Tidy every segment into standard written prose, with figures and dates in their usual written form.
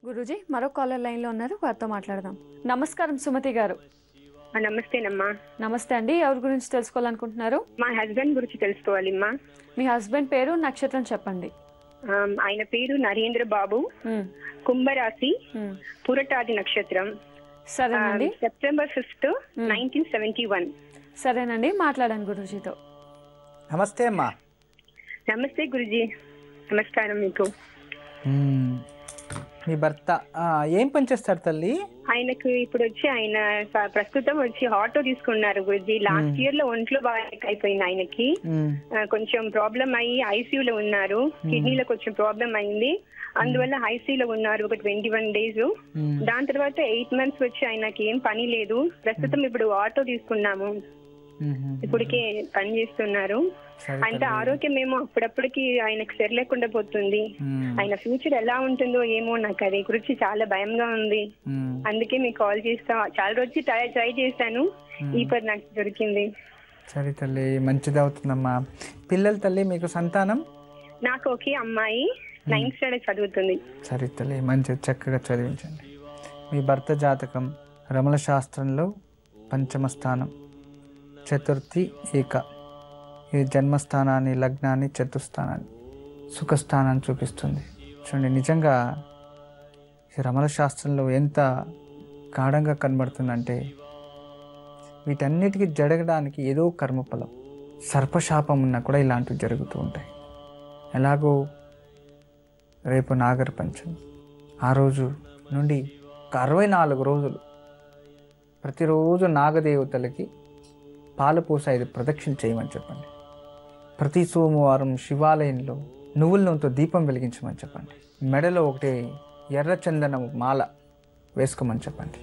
గురూజీ మరో caller line లో ఉన్నారు, వారితో మాట్లాడదాం. నమస్కారం సుమతి గారు. నమస్తేనమ్మా. నమస్తే అండి. ఎవరి గురించి తెలుసుకోవాలనుకుంటున్నారు? మా హస్బెండ్ గురించి తెలుసుకోవాలమ్మా. మీ హస్బెండ్ పేరు, నక్షత్రం చెప్పండి. ఆయన పేరు నరేంద్ర బాబు, కుంభరాశి, పురటాది నక్షత్రం. సరేనండి. సెప్టెంబర్ 5, 1971. సరేనండి, మాట్లాడండి గురూజీతో. నమస్తే అమ్మా. నమస్తే గురుజీ, నమస్కారం మీకు. మీ భర్త ఏం పని చేస్తారు తల్లి? ఆయనకు ఇప్పుడు వచ్చి ఆయన ప్రస్తుతం వచ్చి ఆటో తీసుకున్నారు గురుజీ. లాస్ట్ ఇయర్ లో ఒంట్లో బాగా అయిపోయింది ఆయనకి. కొంచెం ప్రాబ్లం అయ్యి ఐసీయూలో ఉన్నారు. కిడ్నీలో కొంచెం ప్రాబ్లం అయింది, అందువల్ల ఐసీయూలో ఉన్నారు ఒక 21 days. దాని తర్వాత 8 months వచ్చి ఆయనకి ఏం పని లేదు. ప్రస్తుతం ఇప్పుడు ఆటో తీసుకున్నాము, ఇప్పటికే పని చేస్తున్నారు. అంటే ఆరోగ్యం ఏమో అప్పుడప్పటికి ఆయనకు సరి లేకుండా పోతుంది. ఆయన ఫ్యూచర్ ఎలా ఉంటుందో ఏమో, నాకు అది గురించి చాలా భయంగా ఉంది. అందుకే మీకు కాల్ చేస్తా. చాలా రోజు ట్రై చేశాను, ఈ పని నాకు దొరికింది. సరే తల్లి, మంచిది అవుతుందమ్మా. పిల్లలు తల్లి మీకు సంతానం? నాకు ఒకే అమ్మాయి 9th standard చదువుతుంది. సరే తల్లి, మంచిది, చక్కగా చదివించండి. మీ భర్త జాతకం రమణ శాస్త్రంలో పంచమ స్థానం, చతుర్థి ఏక. ఇది జన్మస్థానాన్ని, లగ్నాన్ని, చతుస్థానాన్ని, సుఖస్థానాన్ని చూపిస్తుంది. చూడండి, నిజంగా ఈ రమణ శాస్త్రంలో ఎంత గాఢంగా కనబడుతుందంటే, వీటన్నిటికీ జరగడానికి ఏదో కర్మఫలం, సర్పశాపం ఉన్నా కూడా ఇలాంటివి జరుగుతూ ఉంటాయి. ఎలాగో రేపు నాగర పంచమి, ఆ రోజు నుండి ఒక 64 రోజులు ప్రతిరోజు నాగదేవతలకి పాలపూస 5 ప్రదక్షిణ చేయమని చెప్పండి. ప్రతి సోమవారం శివాలయంలో నువ్వుల నూనెతో దీపం వెలిగించమని చెప్పండి. మెడలో ఒకటి ఎర్ర చందనం మాల వేసుకోమని చెప్పండి.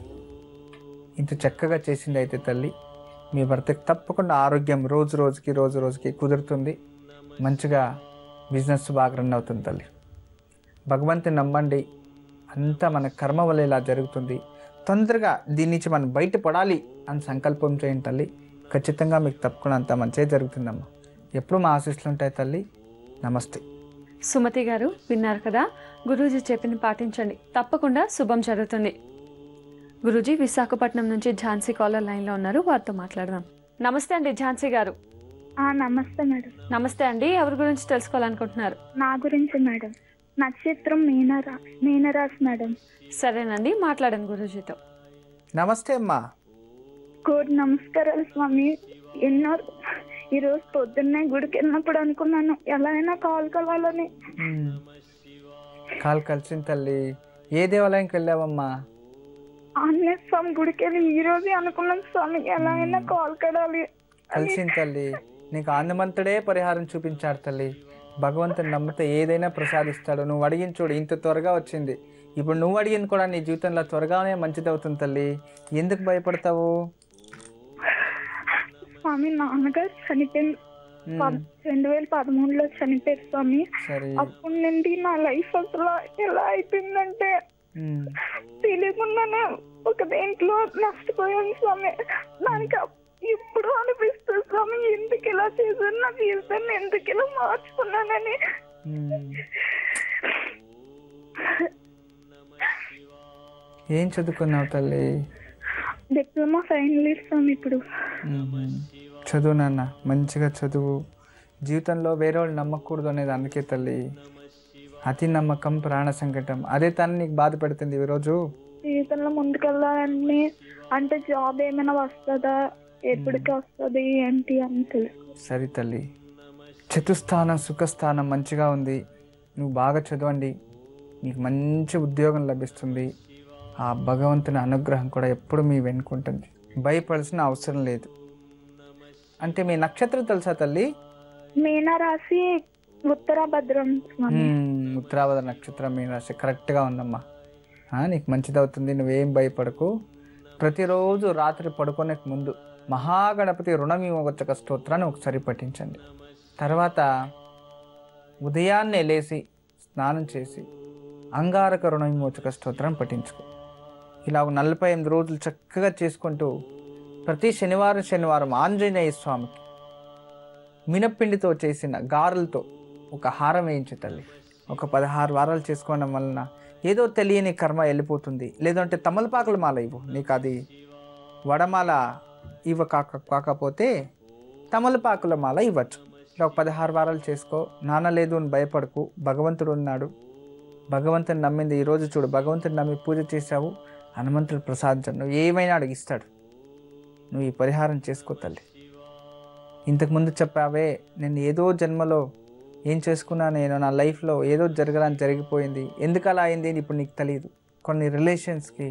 ఇంత చక్కగా చేసింది అయితే తల్లి, మీ భర్తకి తప్పకుండా ఆరోగ్యం రోజు రోజుకి కుదురుతుంది. మంచిగా బిజినెస్ బాగా రన్ అవుతుంది తల్లి. భగవంతుని నమ్మండి, అంతా మన కర్మ వల్ల ఇలా జరుగుతుంది. తొందరగా దీని నుంచి మనం బయటపడాలి అని సంకల్పం చేయండి తల్లి. ఖచ్చితంగా మీకు తప్పకుండా అంతా మంచిగా జరుగుతుందమ్మా. ఎప్పుడు మా ఆశీస్సులు ఉంటాయి తల్లి. నమస్తే. సుమతి గారు విన్నారు కదా, గురూజీ చెప్పింది పాటించండి, తప్పకుండా శుభం జరుగుతుంది. గురూజీ విశాఖపట్నం నుంచి ఝాన్సీ కాలర్ లైన్లో ఉన్నారు, వారితో మాట్లాడదాం. నమస్తే అండి ఝాన్సీ గారు. నమస్తే మేడం. నమస్తే అండి. ఎవరి గురించి తెలుసుకోవాలనుకుంటున్నారు? నా గురించి మేడం. నక్షత్రం మీనరాశి మేడం. సరేనండి, మాట్లాడండి గురూజీతో. నమస్తే అమ్మా. కోటి నమస్కారాలు స్వామి. ఎన్నో ఈరోజు పొద్దున్నే గుడికి వెళ్ళినప్పుడు అనుకున్నాను ఎలా అయినా కాల్ కలవాలని. కాల్ కలిసింది తల్లి. ఏ దేవాలయంకి వెళ్ళావమ్మా? ఆంజనేయ స్వామి గుడికి వెళ్ళి ఈ రోజే అనుకున్నాను స్వామి, ఎలా అయినా కాల్ కడాలి. కలిసింది తల్లి. నీకు ఆందమంతుడే పరిహారం చూపించాడు తల్లి. భగవంతుని నమ్మితే ఏదైనా ప్రసాదిస్తాడు. నువ్వు అడిగిన చూడు, ఇంత త్వరగా వచ్చింది. ఇప్పుడు నువ్వు అడిగింది కూడా నీ జీవితంలో త్వరగానే మంచిది అవుతుంది తల్లి. ఎందుకు భయపడతావు? స్వామి నాన్నగారు చనిపోయింది 2013లో చనిపోయారు స్వామి. అప్పటి నుండి నా లైఫ్ అసలు ఎలా అయిపోయిందంటే తెలియకుండానే ఒక దేంట్లో నష్టపోయాను స్వామి. దానికి ఇప్పుడు అనిపిస్తుంది స్వామి, ఎందుకు ఇలా చేశాను, నా జీవితాన్ని ఎందుకు ఇలా మార్చుకున్నానని. ఏం చదువుకున్నావు తల్లి? డిప్లొమా ఫైనల్ ఇయర్ స్వామి. ఇప్పుడు చదువు నాన్న, మంచిగా చదువు. జీవితంలో వేరే వాళ్ళు నమ్మకూడదు అనేది అందుకే తల్లి. అతి నమ్మకం ప్రాణ సంకటం, అదే తను నీకు బాధ పెడుతుంది. ఈరోజు జీవితంలో ముందుకెళ్ళాలని అంటే జాబ్ ఏమైనా వస్తుందా, ఎప్పటికి వస్తుంది ఏంటి అని తెలుసు. సరే తల్లి, చతుస్థానం సుఖస్థానం మంచిగా ఉంది. నువ్వు బాగా చదవండి, నీకు మంచి ఉద్యోగం లభిస్తుంది. ఆ భగవంతుని అనుగ్రహం కూడా ఎప్పుడు మీ వెనుకుంటుంది. భయపడాల్సిన అవసరం లేదు. అంటే మీ నక్షత్రం తెలుసా తల్లి? మీనరాశి, ఉత్తరాభద్రం. ఉత్తరాభద్ర నక్షత్రం, మీనరాశి కరెక్ట్గా ఉందమ్మా. నీకు మంచిది అవుతుంది, నువ్వేం భయపడకు. ప్రతిరోజు రాత్రి పడుకునే ముందు మహాగణపతి రుణవిమోచక స్తోత్రాన్ని ఒకసారి పఠించండి. తర్వాత ఉదయాన్నే లేచి స్నానం చేసి అంగారక రుణవిమోచక స్తోత్రాన్ని పఠించుకో. ఇలా 48 రోజులు చక్కగా చేసుకుంటూ ప్రతి శనివారం ఆంజనేయ స్వామికి మినప్పిండితో చేసిన గారెలతో ఒక హారం వేయించు తల్లి. ఒక 16 వారాలు చేసుకోవడం వలన ఏదో తెలియని కర్మ వెళ్ళిపోతుంది. లేదంటే తమలపాకుల మాల ఇవ్వు, నీకు అది వడమాల కాకపోతే తమలపాకుల మాల ఇవ్వచ్చు. ఇలా ఒక 16 వారాలు చేసుకో. నాన్న లేదు అని భయపడకు, భగవంతుడు ఉన్నాడు. భగవంతుని నమ్మింది ఈరోజు చూడు, భగవంతుని నమ్మి పూజ చేసావు, హనుమంతుడు ప్రసాదించాడు, నువ్వు ఏమైనా అడిగిస్తాడు. నువ్వు ఈ పరిహారం చేసుకో తల్లి. ఇంతకుముందు చెప్పావే, నేను ఏదో జన్మలో ఏం చేసుకున్నా, నేను నా లైఫ్లో ఏదో జరగడానికి జరిగిపోయింది, ఎందుకు అలా అయింది అని ఇప్పుడు నీకు తెలియదు. కొన్ని రిలేషన్స్కి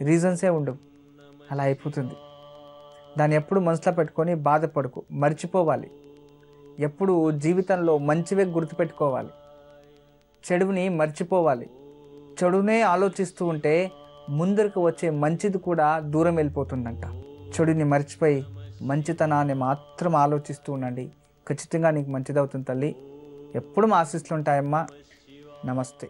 రీజన్సే ఉండవు, అలా అయిపోతుంది. దాన్ని ఎప్పుడు మనసులో పెట్టుకొని బాధపడకు, మర్చిపోవాలి. ఎప్పుడు జీవితంలో మంచివే గుర్తుపెట్టుకోవాలి, చెడుని మర్చిపోవాలి. చెడునే ఆలోచిస్తూ ఉంటే ముందరకు వచ్చే మంచిది కూడా దూరం వెళ్ళిపోతుందంట. చెడుని మర్చిపోయి మంచితనాన్ని మాత్రం ఆలోచిస్తూ ఉండండి. ఖచ్చితంగా నీకు మంచిదవుతుంది తల్లి. ఎప్పుడు మా ఆశీస్సులు ఉంటాయమ్మా. నమస్తే.